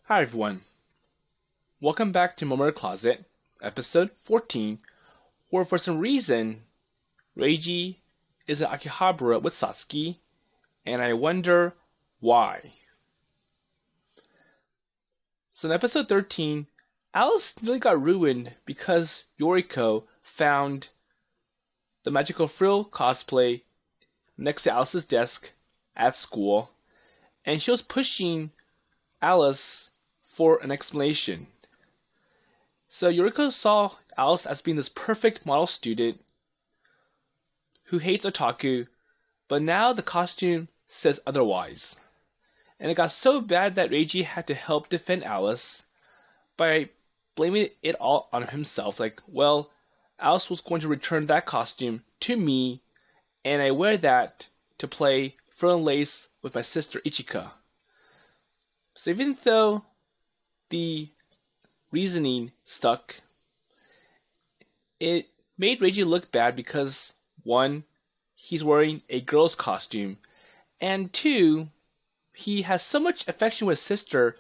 Hi everyone, welcome back to Momoiro Closet, episode 14, where for some reason, Reiji is at Akihabara with Satsuki, and I wonder why. So in episode 13, Alice nearly got ruined because Yoriko found the magical Frill cosplay next to Alice's desk at school, and she was pushing Alice for an explanation. So Yoriko saw Alice as being this perfect model student who hates otaku, but now the costume says otherwise. And it got so bad that Reiji had to help defend Alice by blaming it all on himself. Like, well, Alice was going to return that costume to me, and I wear that to play Frill and Lace with my sister Ichika. So even though the reasoning stuck, it made Reiji look bad because, one, he's wearing a girl's costume, and two, he has so much affection with his sister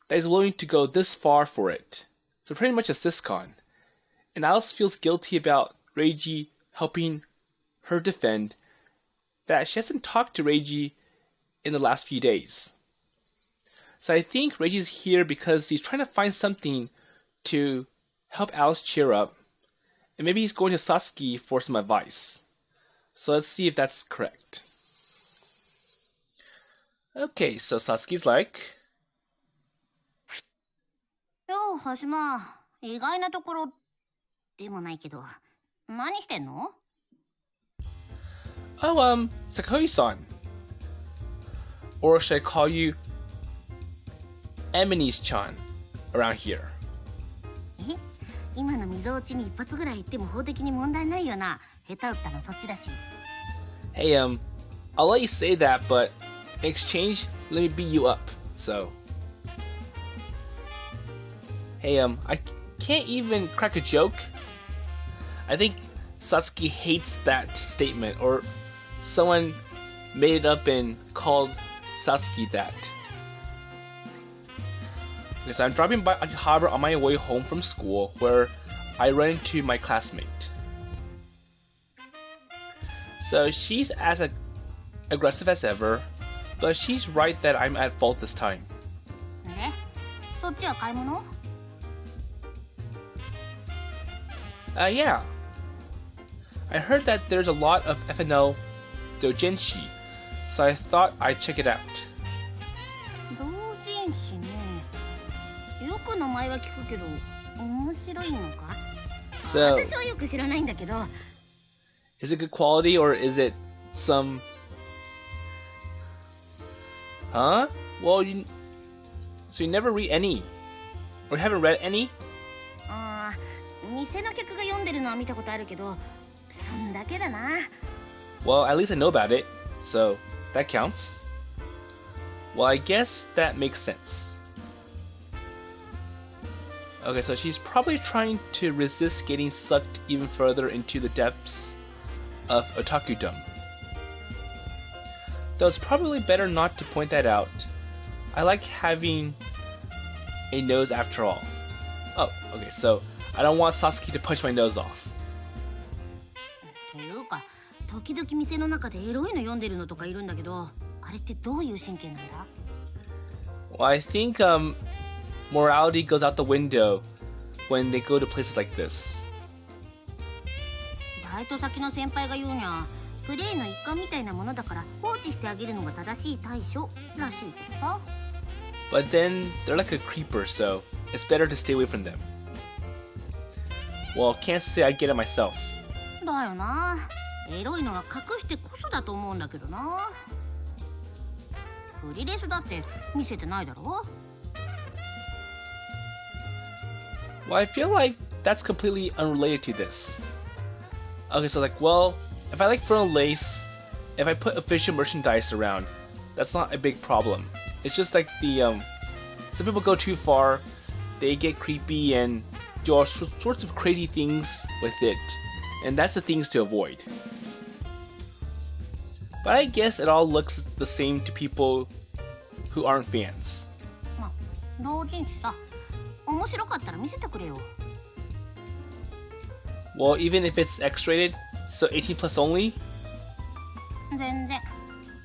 that he's willing to go this far for it. So pretty much a siscon. And Alice feels guilty about Reiji helping her defend that she hasn't talked to Reiji in the last few days. So I think Reiji's here because he's trying to find something to help Alice cheer up, and maybe he's going to Satsuki for some advice. So let's see if that's correct. Okay, so Satsuki's like, Yo, Hashima, 意外なところでもないけど、何してんの? Oh, Sakoi-san. Or should I call you Eminis-chan around here? え、今の溝落ちに一発ぐらい言っても法的に問題ないよな。下手打ったのそっちだし。Hey, I'll let you say that, but in exchange, let me beat you up, so. Hey, I can't even crack a joke. I think Satsuki hates that statement, or someone made it up and called Satsuki that. Okay, so I'm dropping by Akihabara on my way home from school, where I run into my classmate. So she's as aggressive as ever, but she's right that I'm at fault this time. え、そっちは買い物? Yeah. I heard that there's a lot of FNL doujinshi, so I thought I'd check it out. 同人誌ね。よく名前は聞くけど、面白いのか? So, 私はよく知らないんだけど。is it good quality or is it some... Huh? Well, so you never read any? Or haven't read any? ああ、店の客が読んでるのは見たことあるけど、そんだけだな。Well, at least I know about it, so that counts. Well, I guess that makes sense. Okay, so she's probably trying to resist getting sucked even further into the depths of otakudom. Though it's probably better not to point that out. I like having a nose after all. Oh, okay, so I don't want Satsuki to punch my nose off. ていうか、時々店の中でエロいの読んでるのとかいるんだけど、あれってどういう神経なんだ? Well, I think morality goes out the window when they go to places like this. バイト先の先輩が言うにゃ、プレイの一環みたいなものだから放置してあげるのが正しい対処らしいけどさ。But then they're like a creeper, so it's better to stay away from them. Well, can't say I get it myself. だよな。エロいのは隠してこそだと思うんだけどな。フリレスだって見せてないだろ? Well, I feel like that's completely unrelated to this. Okay, so like, well, if I like Frill and Lace, if I put official merchandise around, that's not a big problem. It's just like the, some people go too far, they get creepy and do all sorts of crazy things with it, and that's the things to avoid. But I guess it all looks the same to people who aren't fans. まあ同人誌さ。面白かったら見せてくれよ。 Well, even if it's X-rated, so 18 plus only? 全然。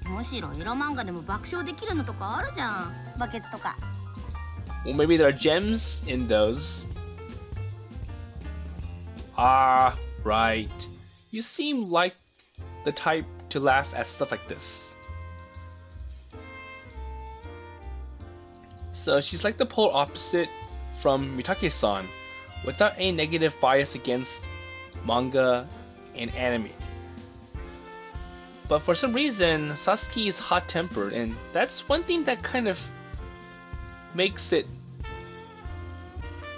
むしろエロ漫画でも爆笑できるのとかあるじゃん。バケツとか。 Well, maybe there are gems in those. Ah, right. You seem like the type to laugh at stuff like this. So she's like the polar opposite from Mitake-san, without any negative bias against manga and anime. But for some reason, Satsuki is hot-tempered, and that's one thing that kind of makes it,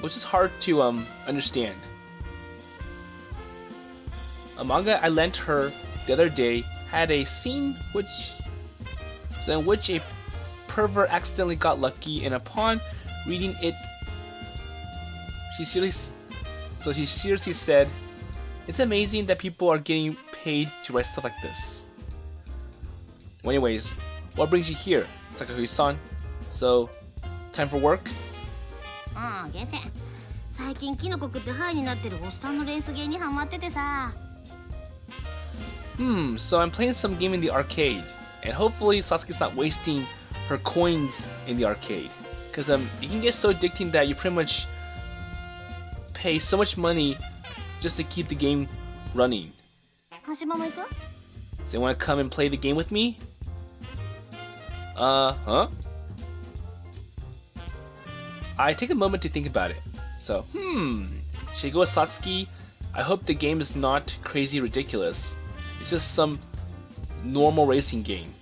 which is hard to understand. A manga I lent her the other day had a scene in which a pervert accidentally got lucky, and upon reading it, she seriously said, "It's amazing that people are getting paid to write stuff like this." Well, anyways, what brings you here, Sakahui-san? So, time for work? ああ、ゲセ。最近キノコ食ってハイになってるおっさんのレースゲーにハマっててさ。So I'm playing some game in the arcade, and hopefully Sasuke's not wasting her coins in the arcade, because it can get so addicting that you pretty much pay so much money just to keep the game running. ハシマも行く? So you want to come and play the game with me? Huh? I take a moment to think about it. So, should I go with Satsuki? I hope the game is not crazy ridiculous. It's just some normal racing game.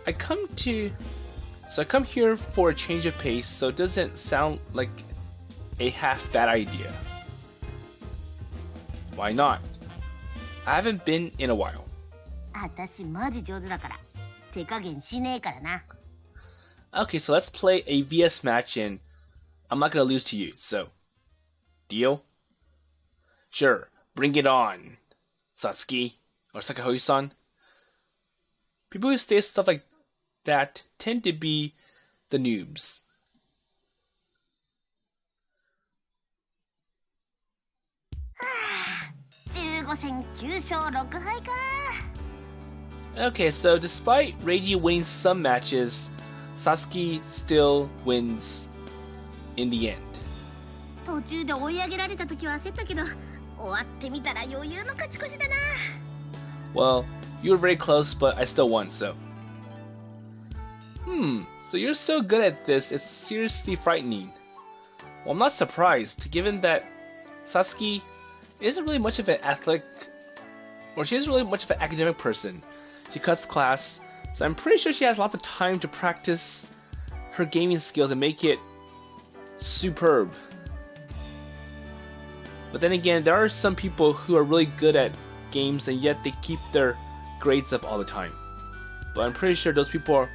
I come here for a change of pace, so it doesn't sound like a half bad idea. Why not? I haven't been in a while. 私マジ上手だから。手加減しねえからな。 Okay, so let's play a VS match, and I'm not gonna lose to you, so deal? Sure, bring it on, Satsuki or Sakahohi-san. People who say stuff like that tend to be the noobs. Okay, so despite Reiji winning some matches, Satsuki still wins in the end. 途中で追い上げられた時は焦ったけど、終わってみたら余裕の勝ち越しだな。 Well, you were very close, but I still won, so. So you're so good at this, it's seriously frightening. Well, I'm not surprised, given that Satsuki isn't really much of an athletic, or she isn't really much of an academic person. She cuts class, so I'm pretty sure she has lots of time to practice her gaming skills and make it superb. But then again, there are some people who are really good at games and yet they keep their grades up all the time. But I'm pretty sure those people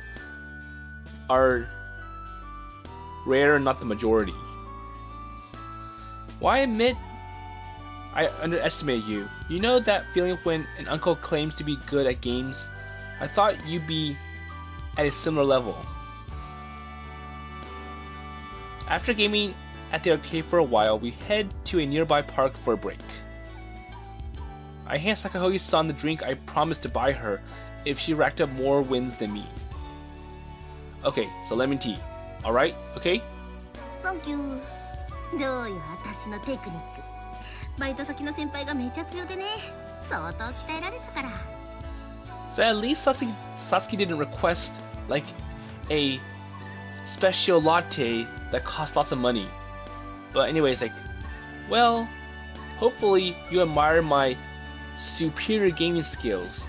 are rare and not the majority. Well, I admit I underestimated you. You know that feeling when an uncle claims to be good at games? I thought you'd be at a similar level. After gaming at the arcade for a while, we head to a nearby park for a break. I hand Sakahohi-san the drink I promised to buy her if she racked up more wins than me. Okay, so lemon tea. Alright, okay? Thank you. どうよ、私のテクニック。バイト先の先輩がめちゃ強でね。相当鍛えられたから。 So at least Satsuki didn't request, like, a special latte that costs lots of money. But anyways, like, well, hopefully you admire my superior gaming skills.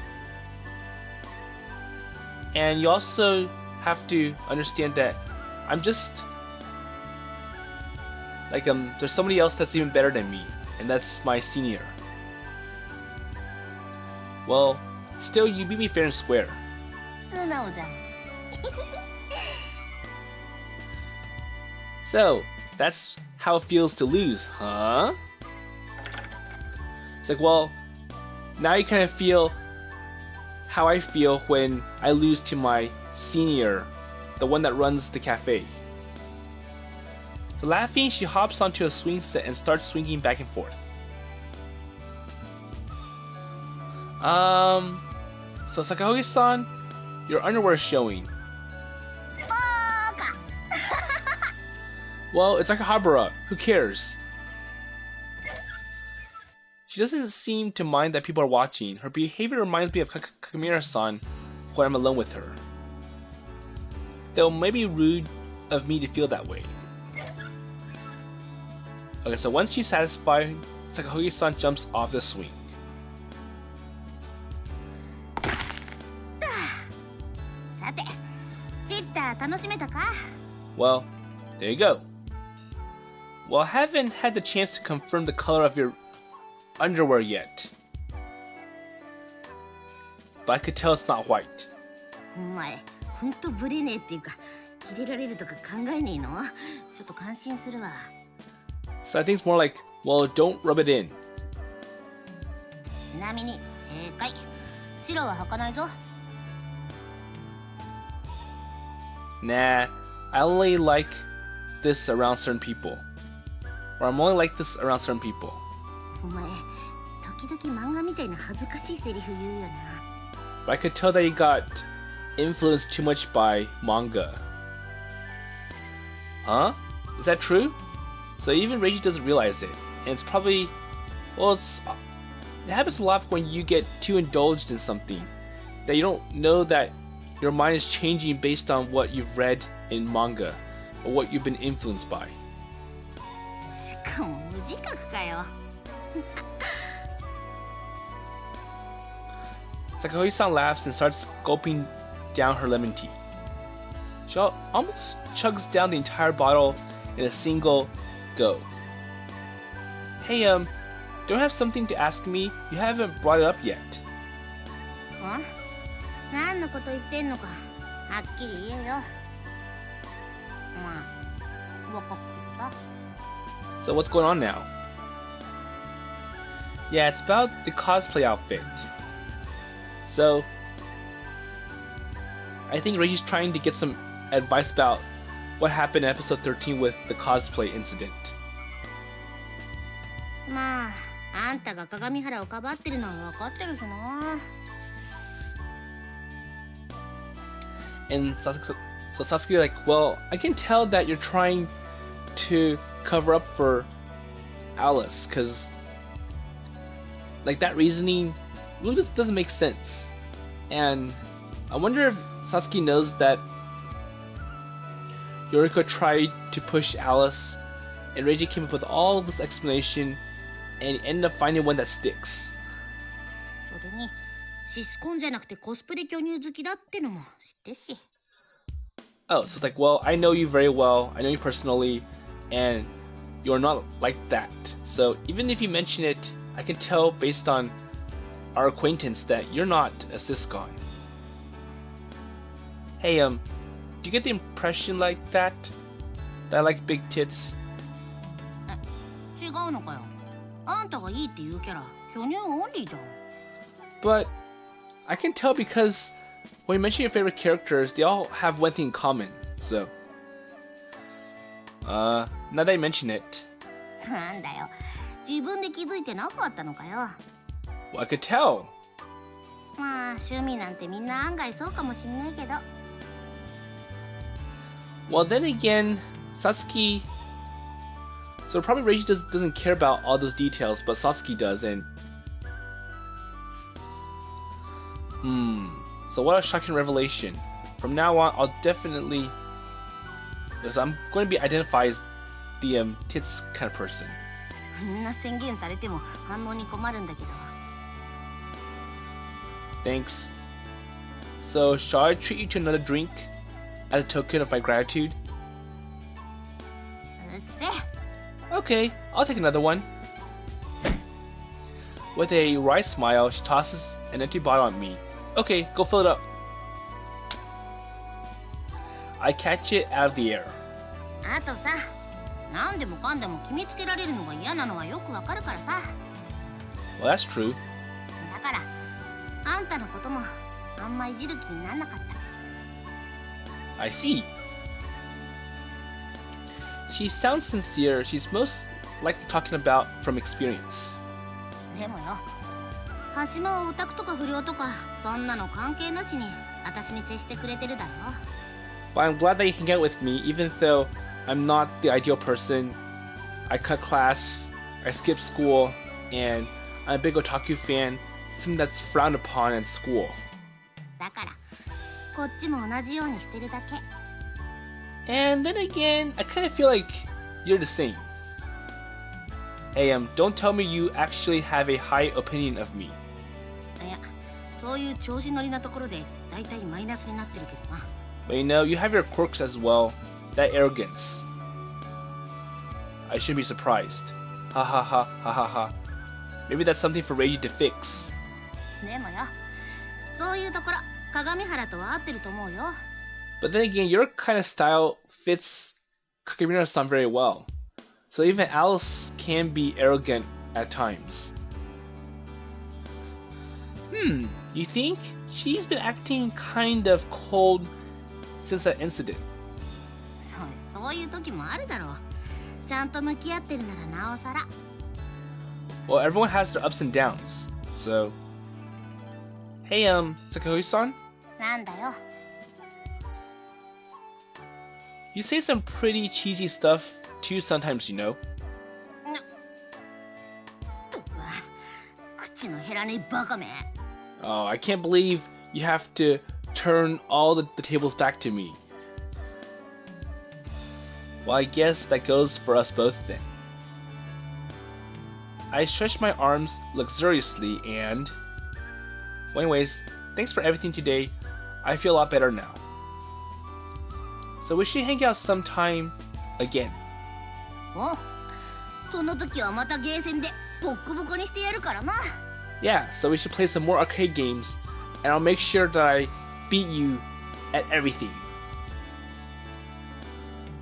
And you also have to understand that I'm just, like, there's somebody else that's even better than me, and that's my senior. Well, still, you beat me fair and square. 素直じゃん。 So, that's how it feels to lose, huh? It's like, well, now you kind of feel how I feel when I lose to my senior the one that runs the cafe. So laughing, she hops onto a swing set and starts swinging back and forth. So Sakahogi-san, your underwear is showing. Well, it's like a Habara. Who cares? She doesn't seem to mind that people are watching. Her behavior reminds me of Kakamira-san when I'm alone with her. Though it may be rude of me to feel that way. Okay, so once she's satisfied, Sakahogi-san jumps off the swing. Well, there you go. Well, I haven't had the chance to confirm the color of your underwear yet. But I could tell it's not white. So I think it's more like, well, don't rub it in. Nah, I only like this around certain people. Or I'm only like this around certain people. But I could tell that you got influenced too much by manga. Huh? Is that true? So even Reiji doesn't realize it. And it's probably... Well, it happens a lot when you get too indulged in something. That you don't know that your mind is changing based on what you've read in manga. Or what you've been influenced by. Sakahogi-san laughs and starts gulping down her lemon tea. She almost chugs down the entire bottle in a single go. Hey, don't you have something to ask me? You haven't brought it up yet. Huh? So what's going on now? Yeah, it's about the cosplay outfit. So I think Reiji's trying to get some advice about what happened in episode 13 with the cosplay incident. And Satsuki like, well, I can tell that you're trying to cover up for Alice, because like that reasoning really just doesn't make sense. And I wonder if Satsuki knows that Yoriko tried to push Alice, and Reiji came up with all this explanation and ended up finding one that sticks. Oh, so it's like, well, I know you very well, I know you personally, and you're not like that. So even if you mention it, I can tell based on our acquaintance that you're not a cisgon. Hey, do you get the impression like that? That I like big tits? But I can tell because when you mention your favorite characters, they all have one thing in common, so... now that I mention it... Well, I could tell. Well, then again, Satsuki... So probably Reiji doesn't care about all those details, but Satsuki does, and... So what a shocking revelation. From now on, I'll definitely... Because I'm going to be identified as the tits kind of person. Thanks. So, shall I treat you to another drink as a token of my gratitude? Okay, I'll take another one. With a wry smile, she tosses an empty bottle at me. Okay, go fill it up. I catch it out of the air. Well, that's true. I see. She sounds sincere. She's most likely talking about from experience. でもよ、はしまはオタクとか不良とかそんなの関係なしに私に接してくれてるだろ。But I'm glad that you hang out with me, even though I'm not the ideal person. I cut class, I skip school, and I'm a big otaku fan, something that's frowned upon in school. だからこっちも同じようにしてるだけ。And then again, I kind of feel like you're the same. Hey, don't tell me you actually have a high opinion of me. いや、そういう調子乗りなところでだいたいマイナスになってるけどな。But you know, you have your quirks as well. That arrogance. I shouldn't be surprised. Ha ha ha ha ha ha. Maybe that's something for Reiji to fix. でもよ、そういうところ鏡原とは合ってると思うよ。But then again, your kind of style fits Kakemura-san very well. So even Alice can be arrogant at times. You think? She's been acting kind of cold since that incident. そういう時もあるだろう。ちゃんと向き合ってるならなおさら。Well, everyone has their ups and downs. So, hey, Sakahoshi-san? なんだよ。You say some pretty cheesy stuff too sometimes, you know. 口の減らねえバカめ。Oh, I can't believe you have to turn all the tables back to me. Well, I guess that goes for us both then. I stretched my arms luxuriously and... Well, anyways, thanks for everything today. I feel a lot better now. So we should hang out sometime again. お、その時はまたゲーセンでボッコボコにしてやるからな。Yeah, so we should play some more arcade games, and I'll make sure that I beat you at everything.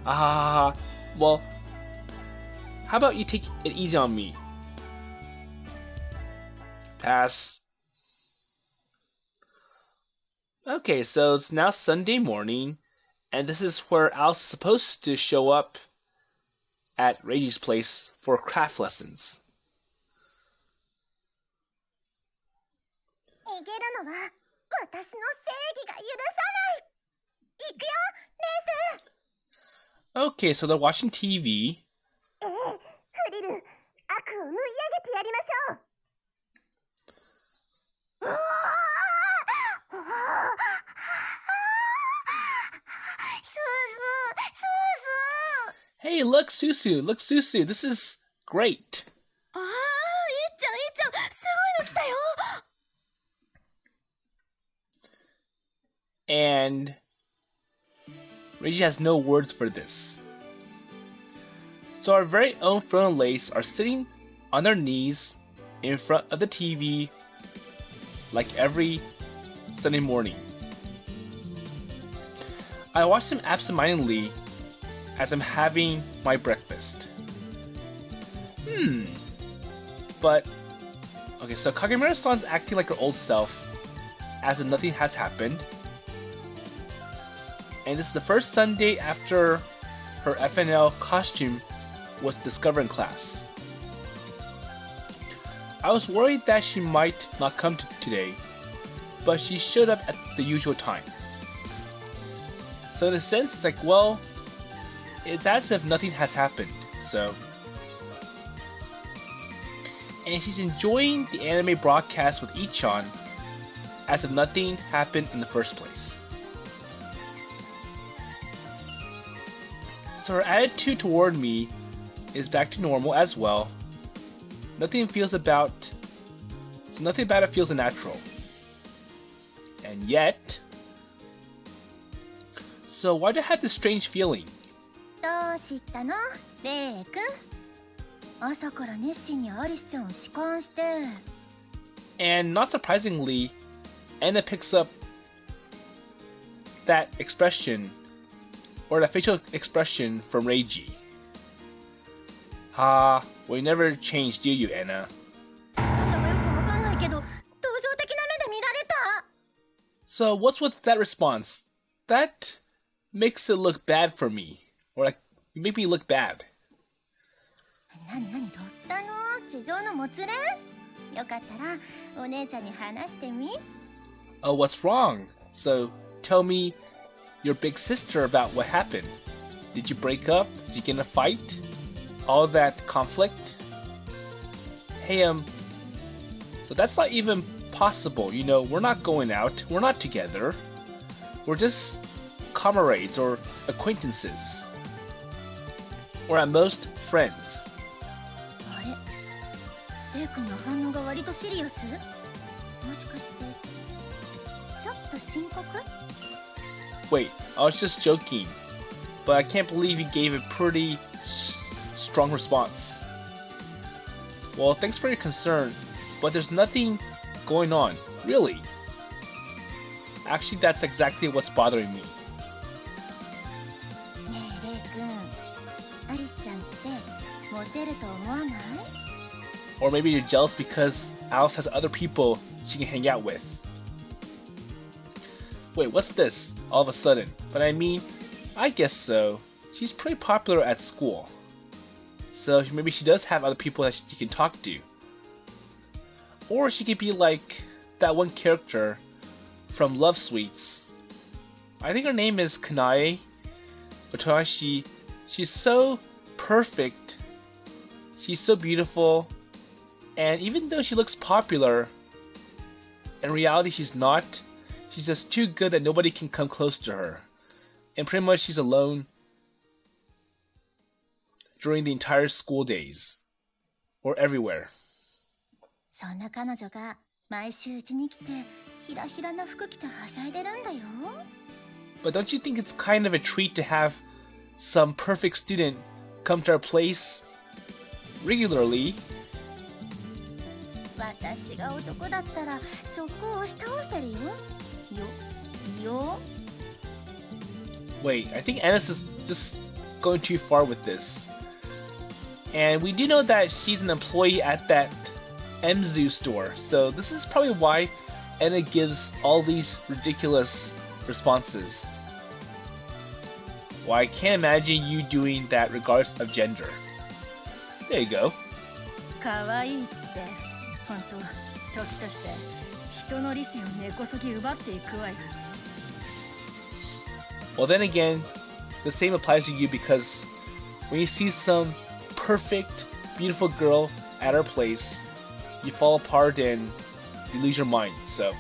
Well, how about you take it easy on me? Pass. Okay, so it's now Sunday morning, and this is where Al's supposed to show up at Reiji's place for craft lessons. 逃げるのは私の正義が許さない。行くよ、レース。 Okay, so they're watching TV. フリル、悪を縫い上げてやりましょう。Hey, look, Susu. Look, Susu. This is great. いいちゃん、すごいの来たよ。And Reiji has no words for this. So our very own Frill and Lace are sitting on their knees in front of the TV like every Sunday morning. I watch them absentmindedly as I'm having my breakfast. But, okay, so Kagemura-san's acting like her old self, as if nothing has happened. And this is the first Sunday after her FNL costume was discovered in class. I was worried that she might not come today, but she showed up at the usual time. So in a sense, it's like, well, it's as if nothing has happened, so... And she's enjoying the anime broadcast with Ichan as if nothing happened in the first place. So her attitude toward me is back to normal as well. Nothing about it feels unnatural. And yet... So why do I have this strange feeling? どうしたの、レイ君。朝から熱心にアリスちゃんを弛緩して。And not surprisingly, Anna picks up that expression, or that facial expression from Reiji. Well, you never change, do you, Anna? なんだかよくわかんないけど、同情的な目で見られた。 So what's with that response? That makes it look bad for me. Or like, you make me look bad. 何どったの？地上のもつれ？よかったらお姉ちゃんに話してみ。Oh, what's wrong? So, tell me your big sister about what happened. Did you break up? Did you get in a fight? All that conflict? Hey, so that's not even possible, you know, we're not going out, we're not together. We're just comrades or acquaintances. Or at most, friends. あれ？レイ君の反応が割とシリアス？もしかしてちょっと深刻？ Wait, I was just joking. But I can't believe you gave a pretty strong response. Well, thanks for your concern, but there's nothing going on, really. Actually, that's exactly what's bothering me. ねえレイ君、アリスちゃんってモテると思わない？ Or maybe you're jealous because Alice has other people she can hang out with. Wait, what's this? All of a sudden. But I mean, I guess so. She's pretty popular at school. So maybe she does have other people that she can talk to. Or she could be like that one character from Love Sweets. I think her name is Kanae Otoshi. She's so perfect. She's so beautiful. And even though she looks popular, in reality she's not. She's just too good that nobody can come close to her. And pretty much she's alone during the entire school days. Or everywhere. そんな彼女が毎週うちに来てひらひらな服着てはしゃいでるんだよ。 But don't you think it's kind of a treat to have some perfect student come to our place regularly? 私が男だったらそこを押し倒してるよ。よ。 Wait, I think Annis is just going too far with this. And we do know that she's an employee at that MZoo store, so this is probably why Anna gives all these ridiculous responses. Well, I can't imagine you doing that regardless of gender. There you go. 可愛いって本当時として人の理性を根こそぎ奪っていくわよ。 Well, then again, the same applies to you because when you see some perfect, beautiful girl at our place, you fall apart and you lose your mind. So,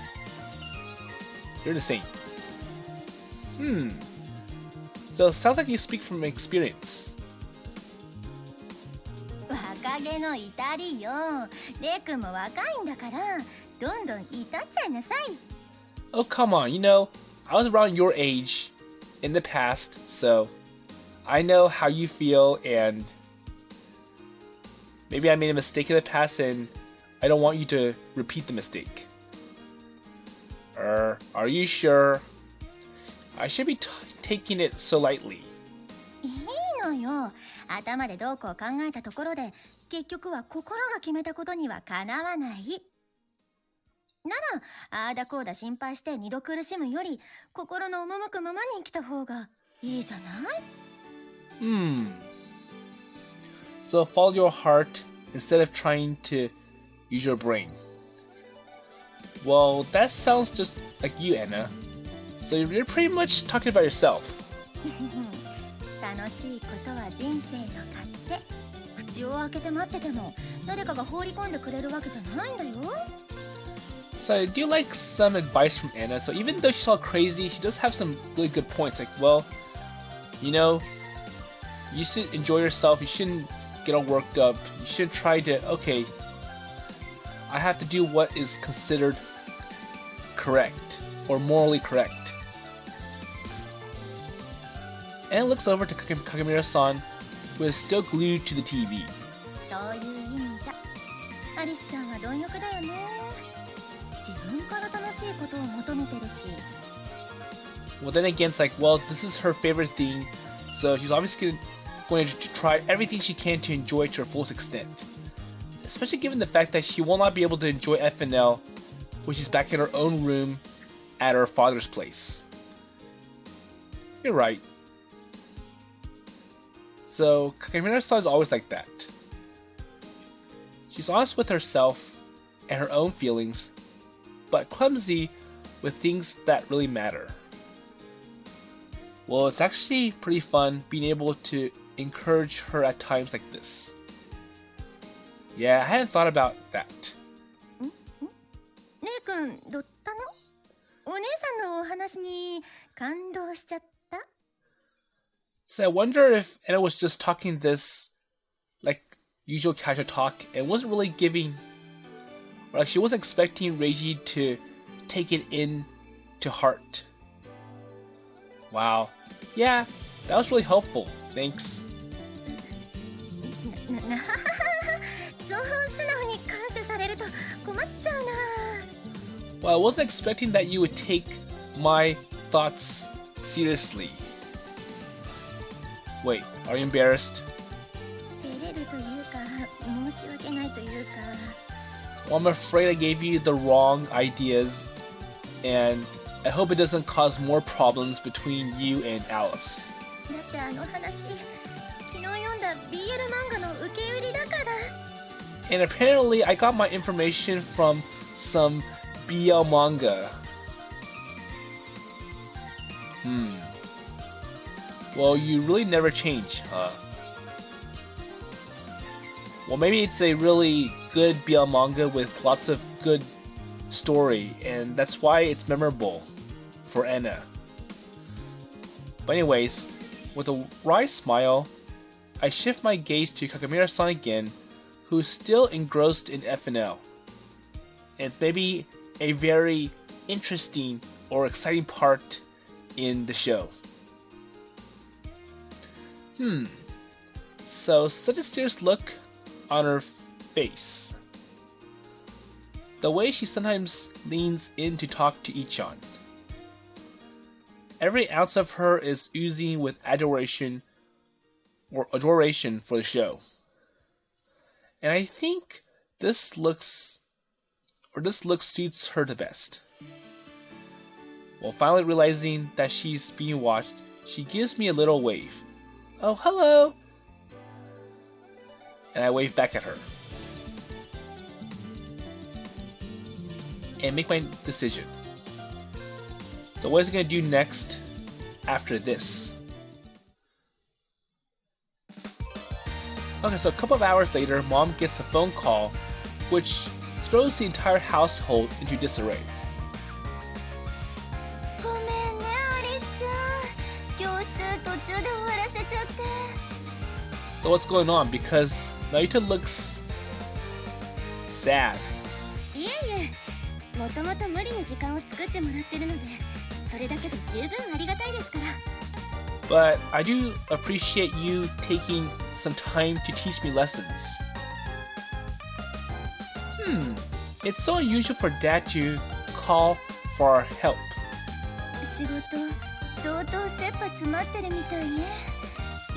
you're the same. So it sounds like you speak from experience. 若気の至りよ。レイ君も若いんだからどんどん至っちゃいなさい。 Oh, come on, you know, I was around your age in the past, so I know how you feel, and maybe I made a mistake in the past and I don't want you to repeat the mistake. Are you sure? I should be taking it so lightly. いいのよ。頭でどうこう考えたところで結局は心が決めたことにはかなわない。ならああだこうだ心配して二度苦しむより心の赴くままに生きた方がいいじゃない？ So follow your heart instead of trying to use your brain. Well, that sounds just like you, Anna. So you're pretty much talking about yourself. 楽しいことは人生の糧。口を開けて待ってても誰かが放り込んでくれるわけじゃないんだよ。 So I do like some advice from Anna. So even though she's all crazy, she does have some really good points. Like, well, you know, you should enjoy yourself. You shouldn't get all worked up. You should try to, okay, I have to do what is considered correct or morally correct. And looks over to Kagemura-san, who is still glued to the TV. そういう意味じゃアリスちゃんは貪欲だよね。自分から楽しいことを求めてるし。 Well, then again, it's like, well, this is her favorite thing, so she's obviously going to try everything she can to enjoy it to her fullest extent. Especially given the fact that she will not be able to enjoy FNL when she's back in her own room at her father's place. You're right. So, Kakamura-san is always like that. She's honest with herself and her own feelings, but clumsy with things that really matter. Well, it's actually pretty fun being able to encourage her at times like this. Yeah, I hadn't thought about that. ねえくん、どったの？お姉さんのお話に感動しちゃった？ So I wonder if Anna was just talking this like usual casual talk and wasn't really giving, or like she wasn't expecting Reiji to take it in to heart. Wow. Yeah, that was really helpful. Thanks. そう素直に感謝されると困っちゃうな。 Well, I wasn't expecting that you would take my thoughts seriously. Wait, are you embarrassed? 照れるというか、申し訳ないというか。 Well, I'm afraid I gave you the wrong ideas, and I hope it doesn't cause more problems between you and Alice. だってあの話、昨日読んだ BL 漫画の受け売りだから。 And apparently I got my information from some BL manga. Well, you really never change, huh? Well, maybe it's a really good BL manga with lots of good story, and that's why it's memorable for Anna. But anyways, with a wry smile, I shift my gaze to Kakamura-san again, who's still engrossed in FNL. And it's maybe a very interesting or exciting part in the show. So such a serious look on her face. The way she sometimes leans in to talk to Ichan. Every ounce of her is oozing with adoration for the show. And I think this look suits her the best. Well, finally realizing that she's being watched, she gives me a little wave. Oh, hello! And I wave back at her. And make my decision. So what is it going to do next after this? Okay, so a couple of hours later, Mom gets a phone call, which throws the entire household into disarray. ごめんね、アリスちゃん。教室途中で終わらせちゃって。 So what's going on? Because Naita looks sad. いえいえ、もともと無理に時間を作ってもらってるので、それだけで十分ありがたいですから。 But I do appreciate you taking some time to teach me lessons. It's so unusual for Dad to call for our help. 仕事相当切羽詰まってるみたいね。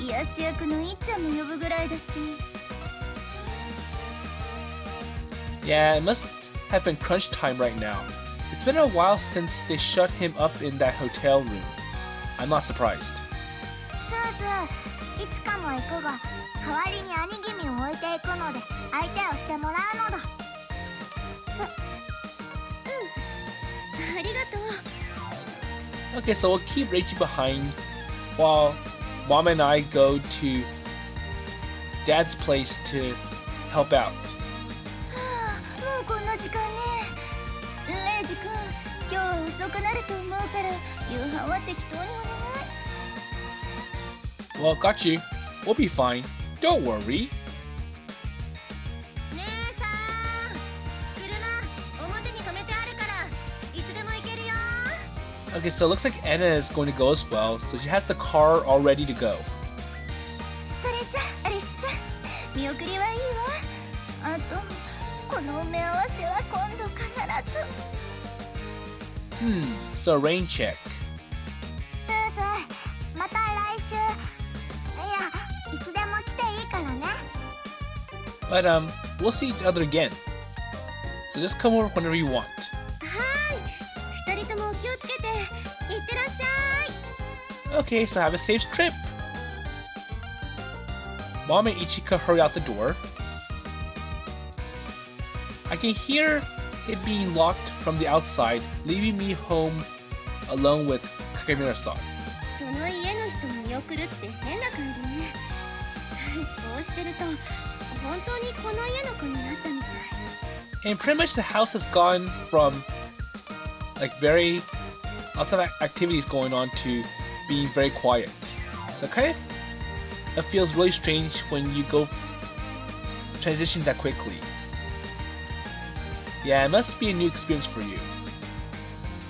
癒し役のいっちゃんも呼ぶぐらいだし。 Yeah, it must have been crunch time right now. It's been a while since they shut him up in that hotel room. I'm not surprised. いつかも行くが、代わりに兄君を置いていくので相手をしてもらうのだ。ありがとう。 Okay, so we'll keep Reiji behind while Mom and I go to Dad's place to help out. もうこんな時間ね。レイジ君、今日は遅くなると思うから夕飯は適当にお願い。 Well, got you. We'll be fine. Don't worry. 姉さん、車表に止めてあるからいつでも行けるよ。 Okay, so it looks like Anna is going to go as well, so she has the car all ready to go. それじゃアリスちゃん、見送りはいいわ。あとこの埋め合わせは今度必ず。 So rain check. スースー、また来週。いや、いつでも来ていいからね。 But we'll see each other again. So just come over whenever you want. はい、二人とも気をつけていってらっしゃい。Okay, so have a safe trip. Mom and Ichika hurry out the door. I can hear it being locked from the outside, leaving me home alone with Kagemura-san. その家の人を見送るって変な感じね。こうしてると本当にこの家の子になったみたい。And pretty much the house has gone from like very lots of activities going on to being very quiet. So it feels really strange when you go transition that quickly. Yeah, it must be a new experience for you.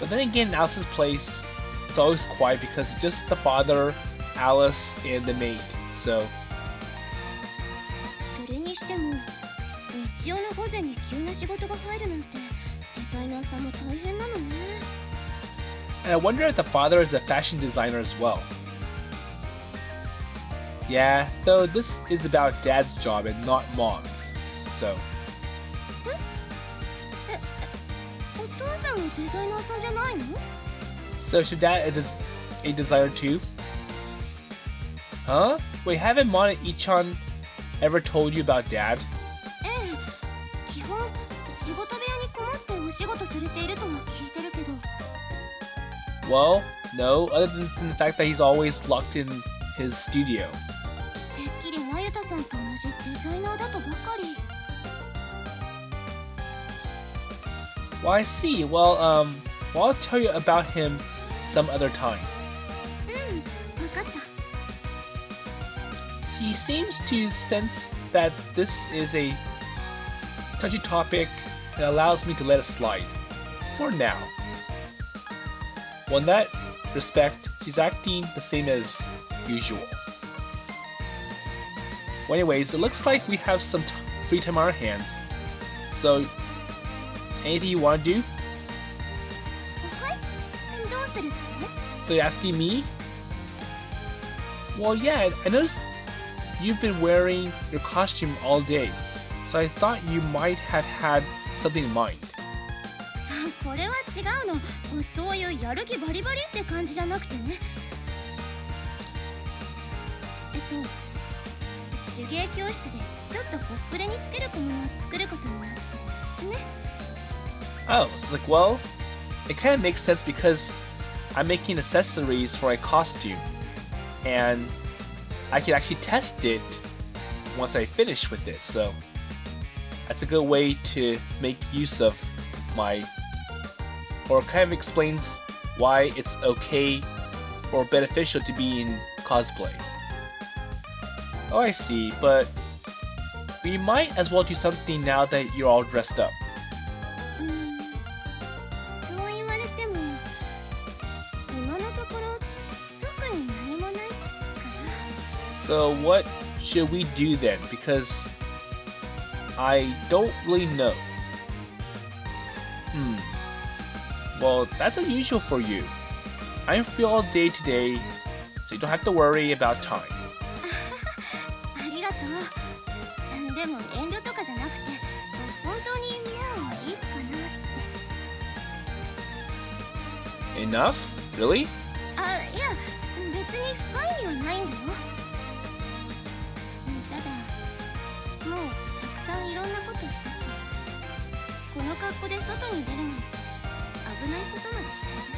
But then again, in Alice's place, it's always quiet because it's just the father, Alice, and the maid. So. それにしても日曜の午前に急な仕事が入るなんてデザイナーさんも大変なのね。And I wonder if the father is a fashion designer as well. Yeah, though this is about dad's job and not mom's. So. お父さんもデザイナーさんじゃないの? So should dad is a designer too? Huh? Wait, haven't Mon and Ichan ever told you about dad? ええ、基本仕事部屋にこもってお仕事されているとは聞いてるけど。Well, no, other than the fact that he's always locked in his studio. てっきり那由他さんと同じデザイナーだとばかり。Well, I see. Well, I'll tell you about him some other time. わかった。He seems to sense that this is a touchy topic and allows me to let it slide. For now. Well, in that respect, she's acting the same as usual. Well, anyways, it looks like we have some free time on our hands. So, anything you want to do? はい。どうするって? So you're asking me? Well, yeah, I noticed you've been wearing your costume all day, so I thought you might have had something in mind. これは違うの。そういうやる気バリバリって感じじゃなくてね。手芸教室でちょっとコスプレにつける小物を作ることになってね。Oh, it's like, well, it kind of makes sense because I'm making accessories for my costume, and I can actually test it once I finish with it, so that's a good way to make use of my, or kind of explains why it's okay or beneficial to be in cosplay. Oh, I see, but we might as well do something now that you're all dressed up. そう言われても今のところ特に何もないかな。 So what should we do then? Because I don't really know. Well, that's unusual for you. I'm free all day today, so you don't have to worry about time. ありがとう。でも遠慮とかじゃなくて本当にもういいかなって。 Enough? Really? あ、いや別に深い意味はないんだよ。ただもうたくさんいろんなことしたし、この格好で外に出るなんて危ないことまでしちゃった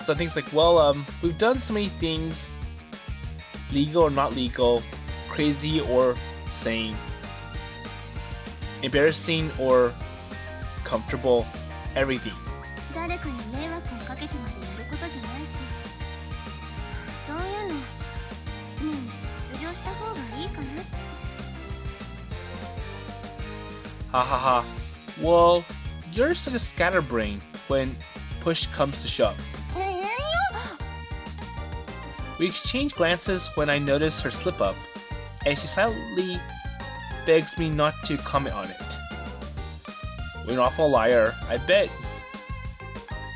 し。 So things like, well, we've done so many things, legal or not legal, crazy or sane, embarrassing or comfortable, everything. 誰かに迷惑をかけてまでやることじゃないし、そういうのもう卒業した方がいいかなって。 Ha ha ha. Well, you're such a scatterbrain when push comes to shove. 何よ。 We exchange glances when I notice her slip up, and she silently begs me not to comment on it. You're an awful liar, I bet.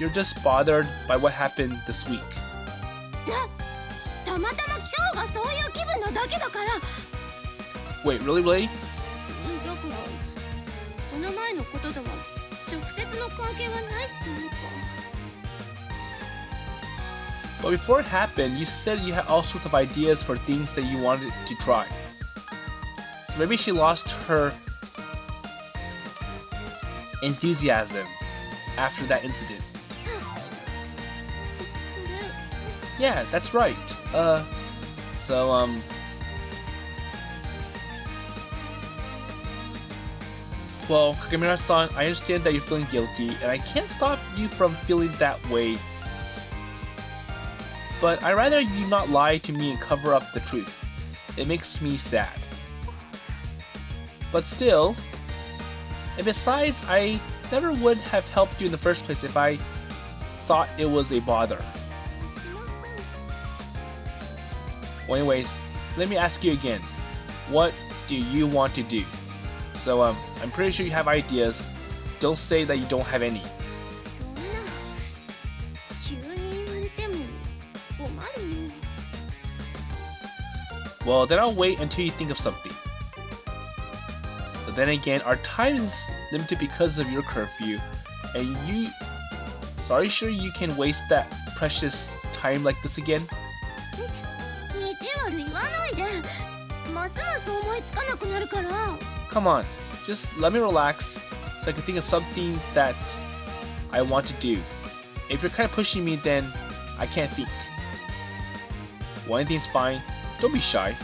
You're just bothered by what happened this week. たまたま今日がそういう気分なだけだから。 Wait, really? だからこの前のこととは直接の関係はないっていうか。But before it happened, you said you had all sorts of ideas for things that you wanted to try. So maybe she lost her enthusiasm after that incident. Yeah, that's right. Well, Kagemura-san, I understand that you're feeling guilty, and I can't stop you from feeling that way. But I'd rather you not lie to me and cover up the truth. It makes me sad. But still, and besides, I never would have helped you in the first place if I thought it was a bother. Well, anyways, let me ask you again. What do you want to do? So, I'm pretty sure you have ideas. Don't say that you don't have any. Well, then I'll wait until you think of something. But then again, our time is limited because of your curfew, and so are you sure you can waste that precious time like this again? Come on, just let me relax so I can think of something that I want to do. If you're kind of pushing me, then I can't think. Well, anything's fine. Don't be shy.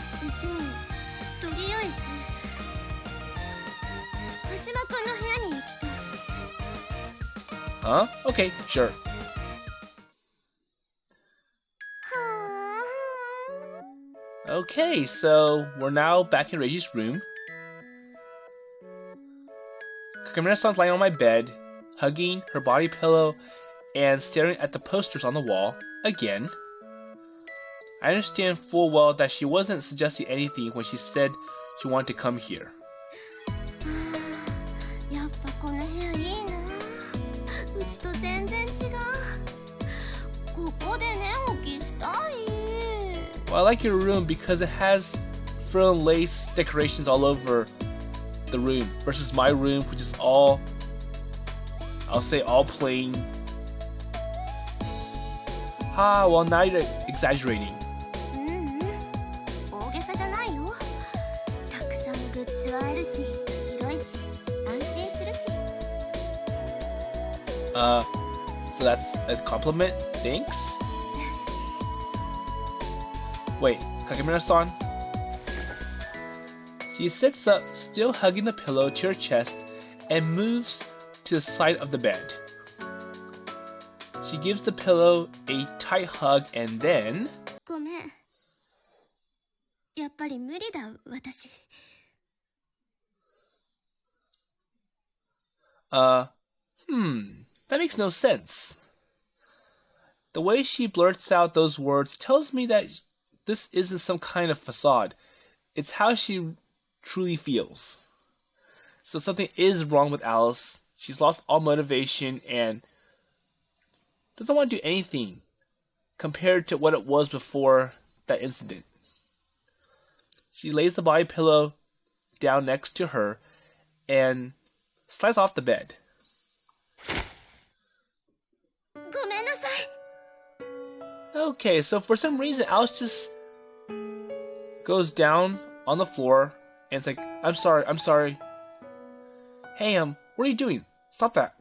Huh? Okay, sure. Okay, so we're now back in Reiji's room. Kagemura-san's lying on my bed, hugging her body pillow and staring at the posters on the wall again. I understand full well that she wasn't suggesting anything when she said she wanted to come here. Well, I like your room because it has Frill and Lace decorations all over the room versus my room, which is all, I'll say, all plain. Well, now you're exaggerating. So that's a compliment? Thanks? Wait, Kagemura-san? She sits up, still hugging the pillow to her chest, and moves to the side of the bed. She gives the pillow a tight hug and then... That makes no sense. The way she blurts out those words tells me that this isn't some kind of facade. It's how she truly feels. So something is wrong with Alice. She's lost all motivation and doesn't want to do anything compared to what it was before that incident. She lays the body pillow down next to her and slides off the bed. Okay, so for some reason Alice just goes down on the floor and it's like, I'm sorry. Hey, what are you doing? Stop that.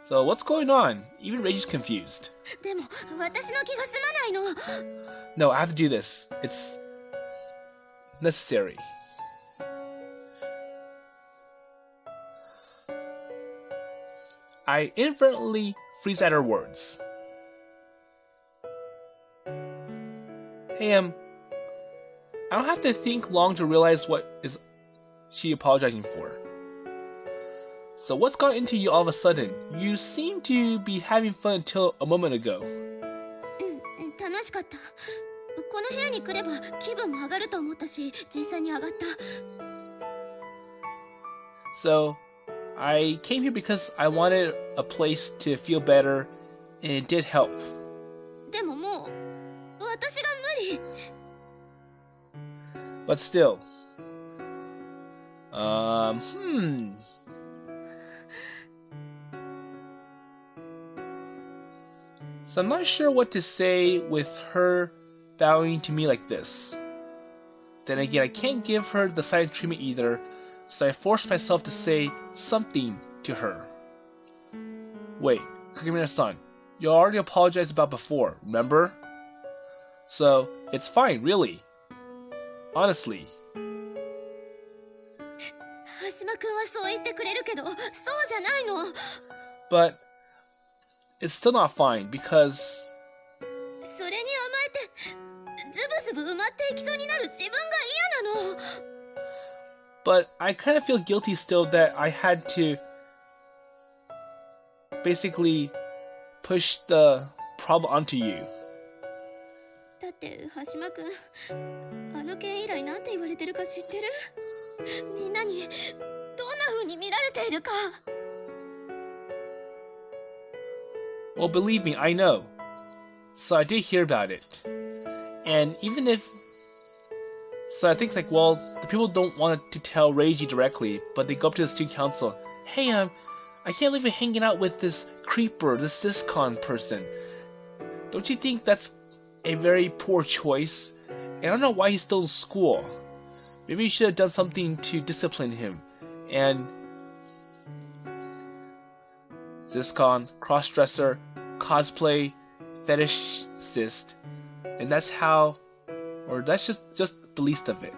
So what's going on? Even Reiji's confused. No, I have to do this. It's necessary. I inadvertently freeze at her words. Hey, I don't have to think long to realize what is she apologizing for. So what's got into you all of a sudden? You seem to be having fun until a moment ago. So, I came here because I wanted a place to feel better, and it did help. But still. So I'm not sure what to say with her bowing to me like this. Then again, I can't give her the silent treatment either, so I force myself to say something to her. Wait, Kagemura-san, you already apologized about before, remember? So, it's fine, really. Honestly. 羽島くんはそう言ってくれるけど、そうじゃないの。But it's still not fine because それに甘えてズブズブ埋まっていきそうになる自分が嫌なの。But I kind of feel guilty still that I had to basically push the problem onto you. だって羽島くん、あの件以来なんて言われてるか知ってる？みんなにどんな風に見られているか。Well, believe me, I know. So I did hear about it. And even if... So I think it's like, well, the people don't want to tell Reiji directly, but they go up to the student council. Hey, I can't leave you hanging out with this creeper, this Syscon person. Don't you think that's a very poor choice? And I don't know why he's still in school. Maybe you should have done something to discipline him. And... Syscon, crossdresser, cosplay, fetishist. And that's how... Or that's just the least of it.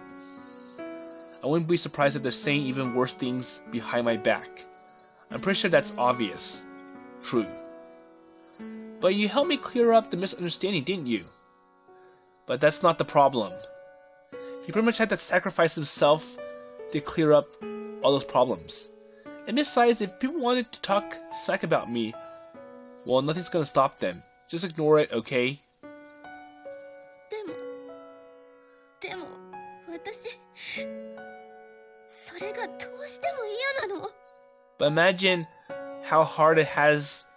I wouldn't be surprised if they're saying even worse things behind my back. I'm pretty sure that's obvious. True. But you helped me clear up the misunderstanding, didn't you? But that's not the problem. He pretty much had to sacrifice himself to clear up all those problems. And besides, if people wanted to talk smack about me, well, nothing's gonna stop them. Just ignore it, okay? でも、私、それがどうしても嫌なの。But imagine how hard it has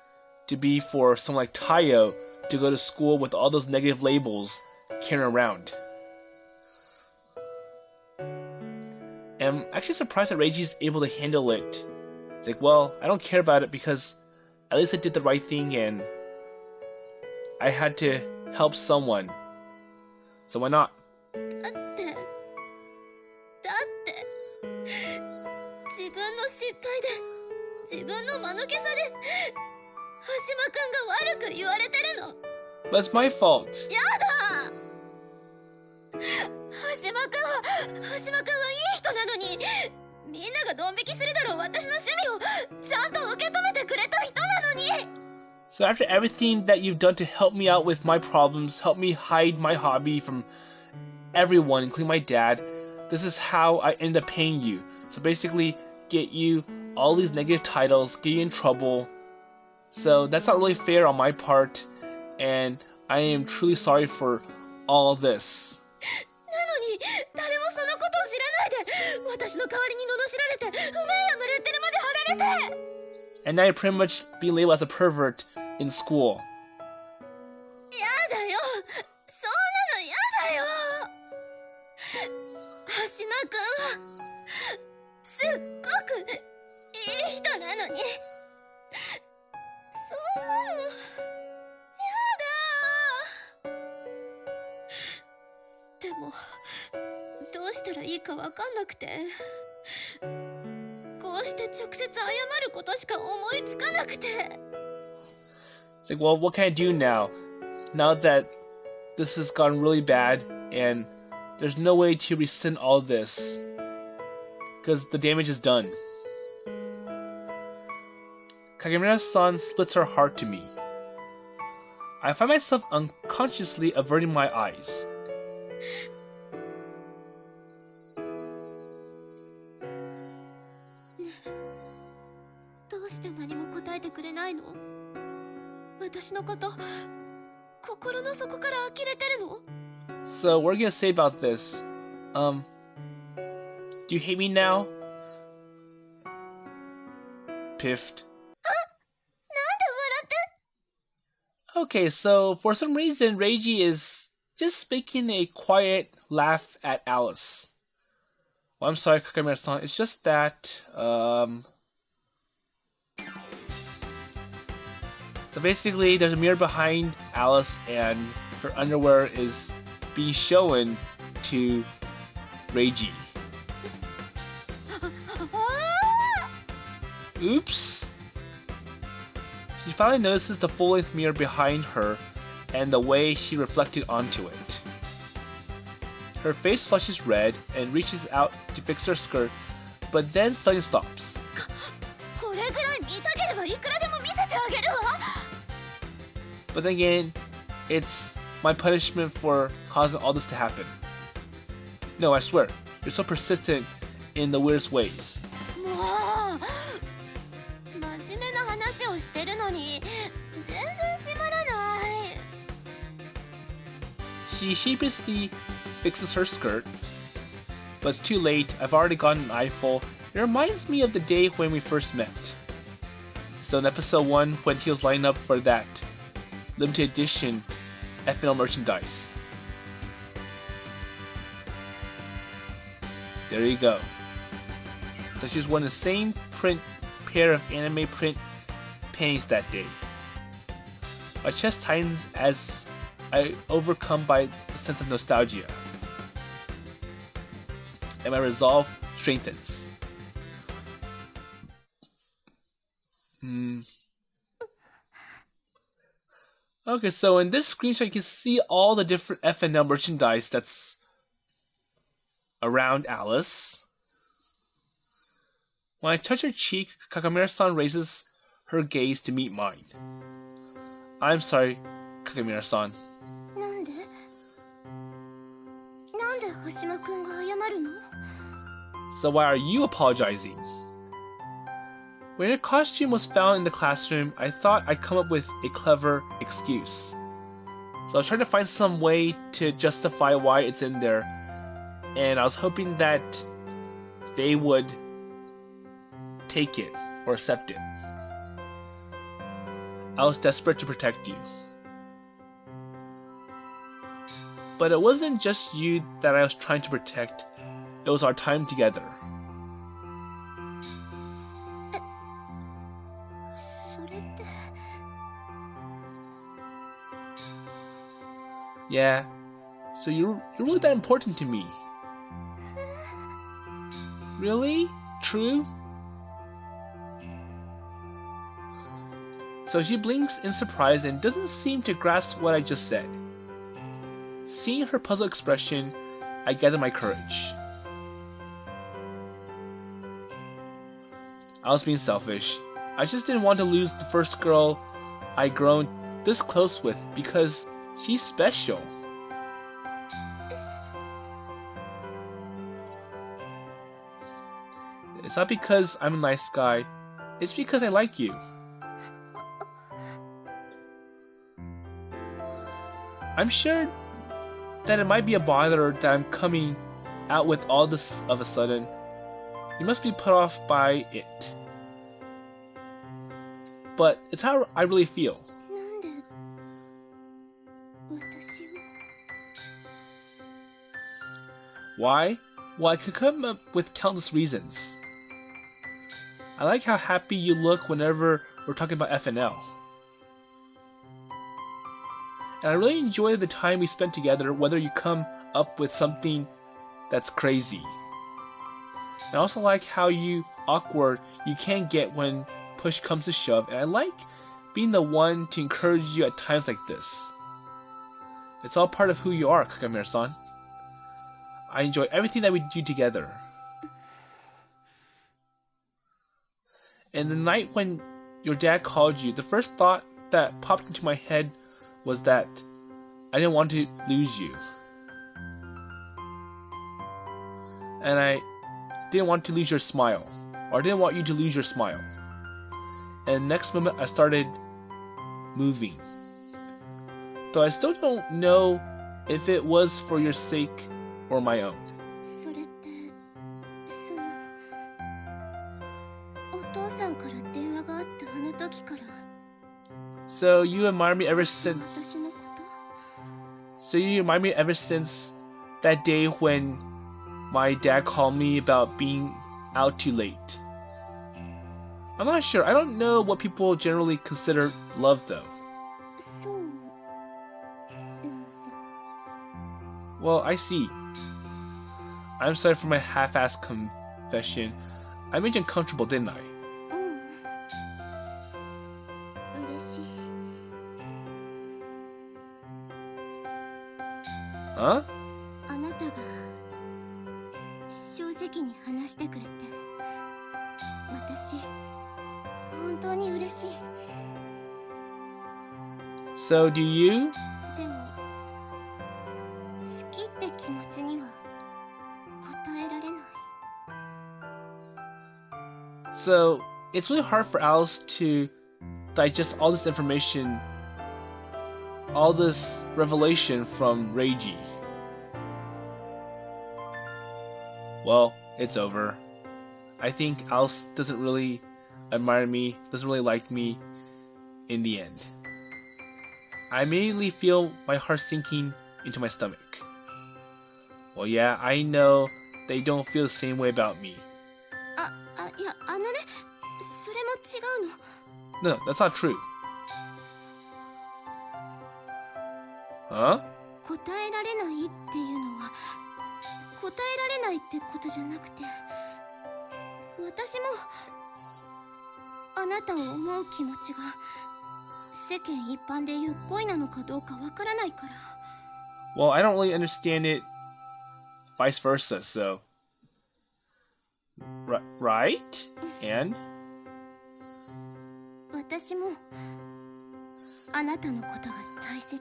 to be for someone like Tayo to go to school with all those negative labels carrying around. And I'm actually surprised that Reiji's able to handle it. It's like, well, I don't care about it because at least I did the right thing and I had to help someone. So why not? 自分の失敗で自分の間抜けさで羽島くんが悪く言われてるの。 But it's my fault. やだ。羽島くんはいい人なのに、みんながドン引きするだろう私の趣味をちゃんと受け止めてくれた人なのに。 So after everything that you've done to help me out with my problems, help me hide my hobby from everyone, including my dad, this is how I end up paying you. So basically, get you all these negative titles, get you in trouble. So that's not really fair on my part, and I am truly sorry for all this. なのに誰もそのことを知らないで私の代わりに罵られて不名誉なレッテルまで貼られて。 And now you're pretty much being labeled as a pervert in school. やだよ、そうなのやだよ。羽島くんはすっごくいい人なのに、そんなのやだ。でもどうしたらいいかわかんなくて、こうして直接謝ることしか思いつかなくて。 It's like, well, what can I do now? Now that this has gotten really bad and there's no way to rescind all this. Because the damage is done. Kagemura-san splits her heart to me. I find myself unconsciously averting my eyes. どうして何も答えてくれないの？私のこと、心の底から呆れてるの？ So, what are you gonna say about this? Do you hate me now? Piffed. Okay, so for some reason, Reiji is just making a quiet laugh at Alice. Well, I'm sorry, Kakamura-san. It's just that, So basically, there's a mirror behind Alice, and her underwear is being shown to Reiji. Oops! She finally notices the full-length mirror behind her and the way she reflected onto it. Her face flushes red and reaches out to fix her skirt, but then suddenly stops. But then again, it's my punishment for causing all this to happen. No, I swear, you're so persistent in the weirdest ways. She sheepishly fixes her skirt, but it's too late. I've already gotten an eyeful. It reminds me of the day when we first met. So in episode 1, when he was lining up for that limited edition FNL merchandise. There you go. So she was wearing the same pair of anime print panties that day. My chest tightens as I overcome by the sense of nostalgia, and my resolve strengthens. Okay, so in this screenshot you can see all the different FNL merchandise that's around Alice. When I touch her cheek, Kakamura-san raises her gaze to meet mine. I'm sorry, Kakamura-san. So why are you apologizing? When her costume was found in the classroom, I thought I'd come up with a clever excuse. So I was trying to find some way to justify why it's in there, and I was hoping that they would take it or accept it. I was desperate to protect you. But it wasn't just you that I was trying to protect, it was our time together. Yeah, so you're really that important to me. Really? True? So she blinks in surprise and doesn't seem to grasp what I just said. Seeing her puzzled expression, I gather my courage. I was being selfish. I just didn't want to lose the first girl I'd grown this close with because she's special. It's not because I'm a nice guy, it's because I like you. I'm sure that it might be a bother that I'm coming out with all this of a sudden. You must be put off by it. But it's how I really feel. Why? Well, I could come up with countless reasons. I like how happy you look whenever we're talking about FNL. And I really enjoy the time we spent together, whether you come up with something that's crazy. And I also like how awkward you can get when push comes to shove, and I like being the one to encourage you at times like this. It's all part of who you are, Kakamura-san. I enjoy everything that we do together. And the night when your dad called you, the first thought that popped into my head was that I didn't want to lose you. And I didn't want to lose your smile. Or I didn't want you to lose your smile. And the next moment I started moving. Though I still don't know if it was for your sake or my own. So you admire me ever since. So you admire me ever since that day when my dad called me about being out too late. I'm not sure. I don't know what people generally consider love, though. そうなんだ。Well, I see. I'm sorry for my half-assed confession. I made you uncomfortable, didn't I? うん。嬉しい。Huh? あなたが正直に話してくれて、私本当に嬉しい。So, do you? でも好きって気持ちには答えられない。 So, it's really hard for Alice to digest all this information, all this revelation from Reiji. Well, it's over. I think Alice doesn't really admire me, doesn't really like me in the end. I immediately feel my heart sinking into my stomach. Well, yeah, I know they don't feel the same way about me. いや、それも違うの。 No, that's not true. Huh? 答えられないっていうのは答えられないってことじゃなくて、私もあなたを思う気持ちが世間一般でいう恋なのかどうかわからないから。 Well, I don't really understand it vice versa, so... right? And? 私もあなたのことが大切。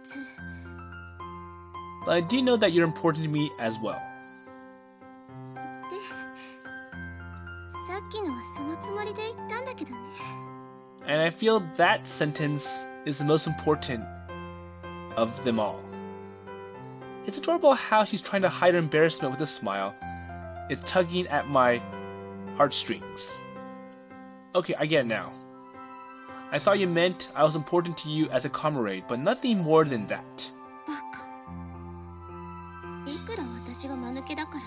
But I do know that you're important to me as well. で、さっきのはそのつもりで言ったんだけどね。 And I feel that sentence is the most important of them all. It's adorable how she's trying to hide her embarrassment with a smile. It's tugging at my heartstrings. Okay, I get it now. I thought you meant I was important to you as a comrade, but nothing more than that. バカ。いくら私が間抜けだからっ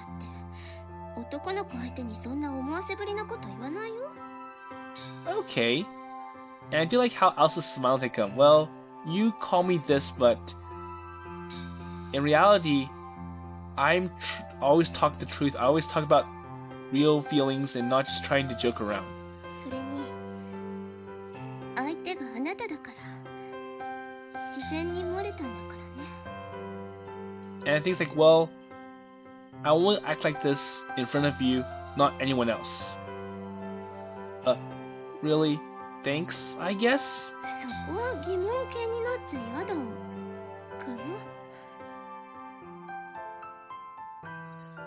て男の子相手にそんな思わせぶりなこと言わないよ。 Okay. And I do like how Elsa smiles like, well, you call me this, but in reality, I'm always talk the truth. I always talk about real feelings and not just trying to joke around. それに相手があなただから自然に漏れたんだからね。 And I think it's like, well, I won't act like this in front of you, not anyone else. Really? Thanks, I guess? そこは疑問形になっちゃやだかな。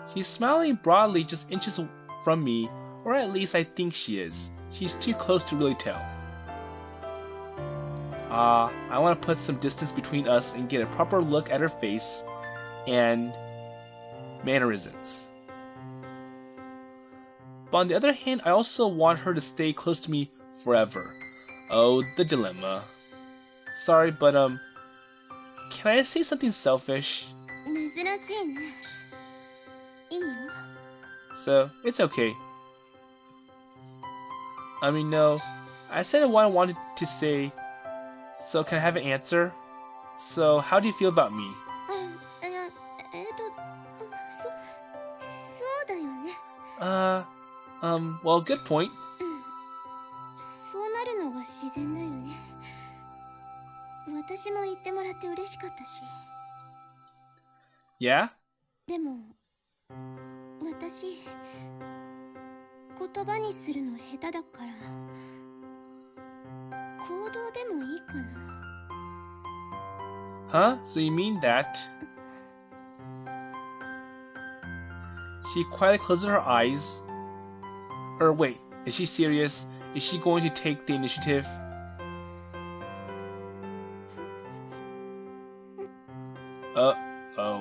She's smiling broadly just inches from me, or at least I think she is. She's too close to really tell. I want to put some distance between us and get a proper look at her face and mannerisms. But on the other hand, I also want her to stay close to me forever. Oh, the dilemma. Sorry, but can I say something selfish? 珍しいね。いいよ。 So, it's okay. I mean, no. I said what I wanted to say, so can I have an answer? So, how do you feel about me? そうだよね。 Well, good point. そうなるのが自然だよね。私も言ってもらって嬉しかったし。 Yeah? でも、私、言葉にするの下手だから、行動でもいいかな。 Huh? So you mean that? She quietly closes her eyes. Or wait, is she serious? Is she going to take the initiative?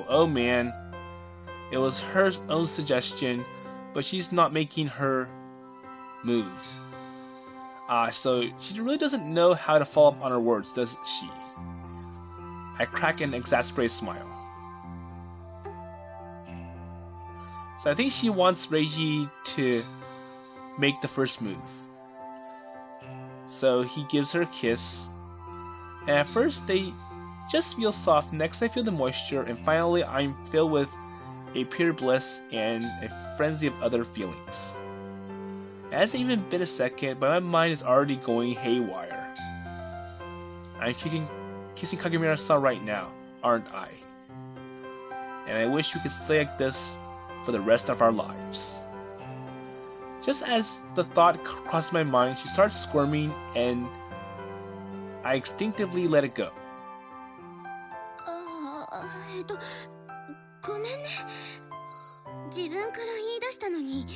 Oh man. It was her own suggestion, but she's not making her move. So she really doesn't know how to follow up on her words, does she? I crack an exasperated smile. So I think she wants Reiji to make the first move. So he gives her a kiss. And at first they just feel soft, next I feel the moisture, and finally I'm filled with a pure bliss and a frenzy of other feelings. It hasn't even been a second, but my mind is already going haywire. I'm kissing Kagomira-san right now, aren't I? And I wish we could stay like this for the rest of our lives. Just as the thought crosses my mind, she starts squirming and I instinctively let it go. ごめんね。自分から言い出したのに、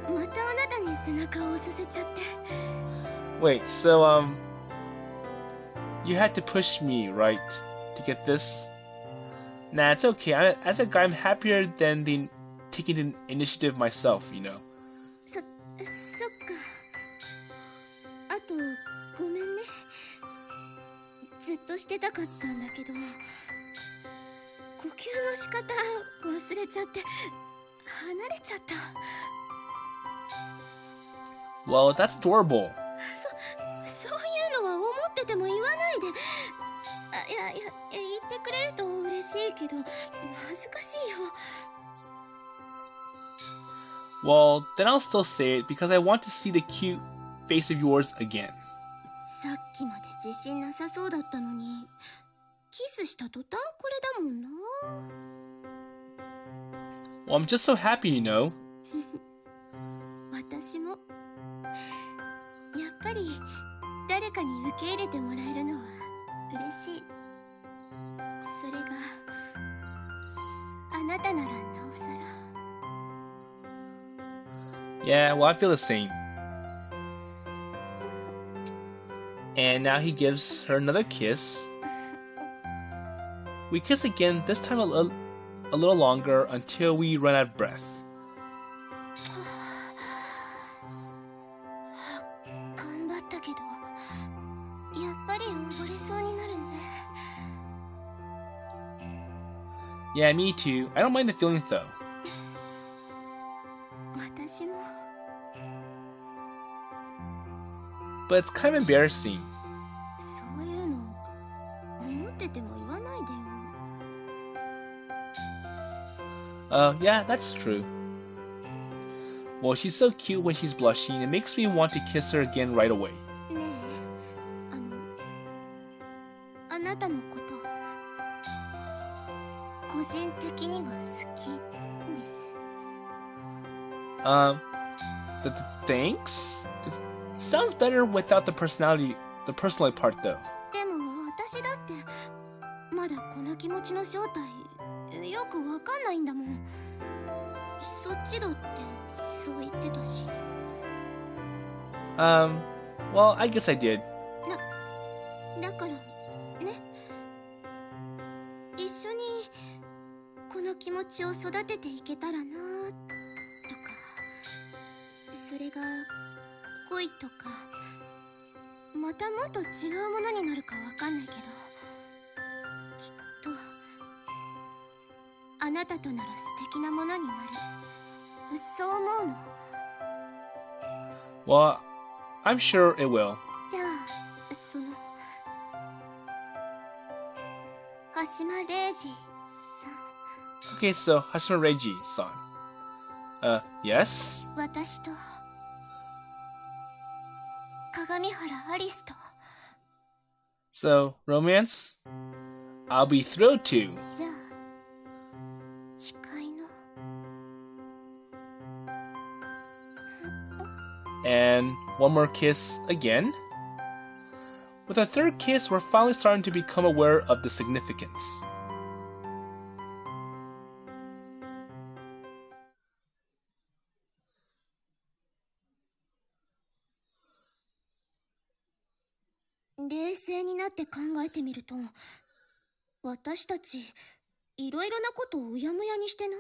またあなたに背中を押させちゃって。Wait, so you had to push me, right, to get this? Nah, it's okay. As a guy, I'm happier than taking the initiative myself, you know. そっか。あと、ごめんね。ずっとしてたかったんだけど、呼吸の仕方忘れちゃって離れちゃった。Well, that's adorable. そういうのは思ってても言わないで。いや言ってくれると嬉しいけど恥ずかしいよ。Well, then I'll still say it because I want to see the cute face of yours again. さっきまで自信なさそうだったのに、キスした途端これだもんな。Well, I'm just so happy, you know. 私も。やっぱり誰かに受け入れてもらえるのは嬉しい。それがあなたならなおさら。Yeah, well, I feel the same. And now he gives her another kiss. We kiss again, this time a little longer until we run out of breath. 頑張ったけど、やっぱり溺れそうになるね。Yeah, me too. I don't mind the feeling though. 私も。But it's kind of embarrassing. そういうの思ってても言わないでよ。Yeah, that's true. Well, she's so cute when she's blushing. It makes me want to kiss her again right away. ねえ、あなたのこと、個人的には好きです。Thanks? It sounds better without the personal part though. でも私だってまだこの気持ちの正体よくわかんないんだもん。そっちだってそう言ってたし。Well, I guess I did. だからね、一緒にこの気持ちを育てていけたらなとか、それが恋とかまたもっと違うものになるかわかんないけど、きっとあなたとなら素敵なものになる。そう思うの。Well, I'm sure it will. じゃあそのHashima Reijiさん。 Okay, so Hashima Reiji-san. Yes? 私と鏡原アリスと。 So, romance? I'll be thrilled to. じゃあ誓いの。 And one more kiss again. With a third kiss, we're finally starting to become aware of the significance.「冷静になって考えてみると、私たちいろいろなことをうやむやにしてない？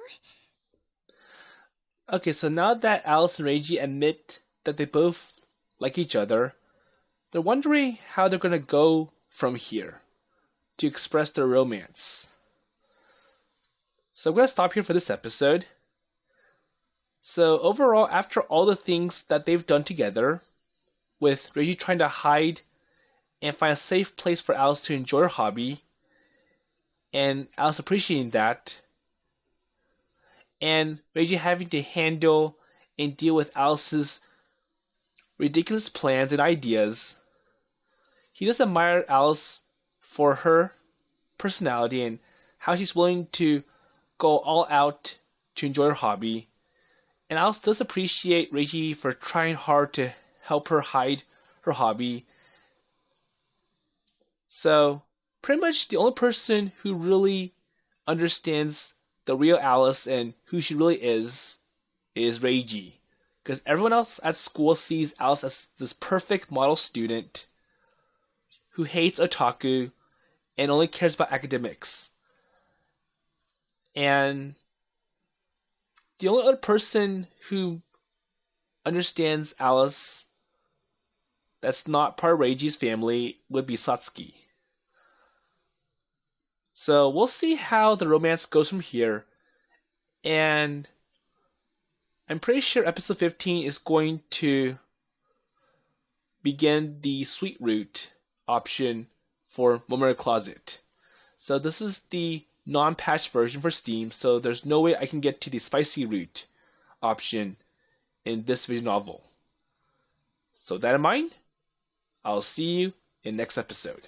Okay, so now that Alice and Reiji admit that they both like each other, they're wondering how they're gonna go from here to express their romance. So I'm gonna stop here for this episode. So overall, after all the things that they've done together, with Reiji trying to hide and find a safe place for Alice to enjoy her hobby, and Alice appreciating that, and Reiji having to handle and deal with Alice's ridiculous plans and ideas. He does admire Alice for her personality and how she's willing to go all out to enjoy her hobby. And Alice does appreciate Reiji for trying hard to help her hide her hobby. So, pretty much the only person who really understands the real Alice and who she really is Reiji. Because everyone else at school sees Alice as this perfect model student who hates otaku and only cares about academics. And the only other person who understands Alice that's not part of Reiji's family would be Satsuki. So we'll see how the romance goes from here. And I'm pretty sure episode 15 is going to begin the sweet route option for Momoiro Closet. So this is the non-patched version for Steam, so there's no way I can get to the spicy route option in this visual novel. So with that in mind, I'll see you in next episode.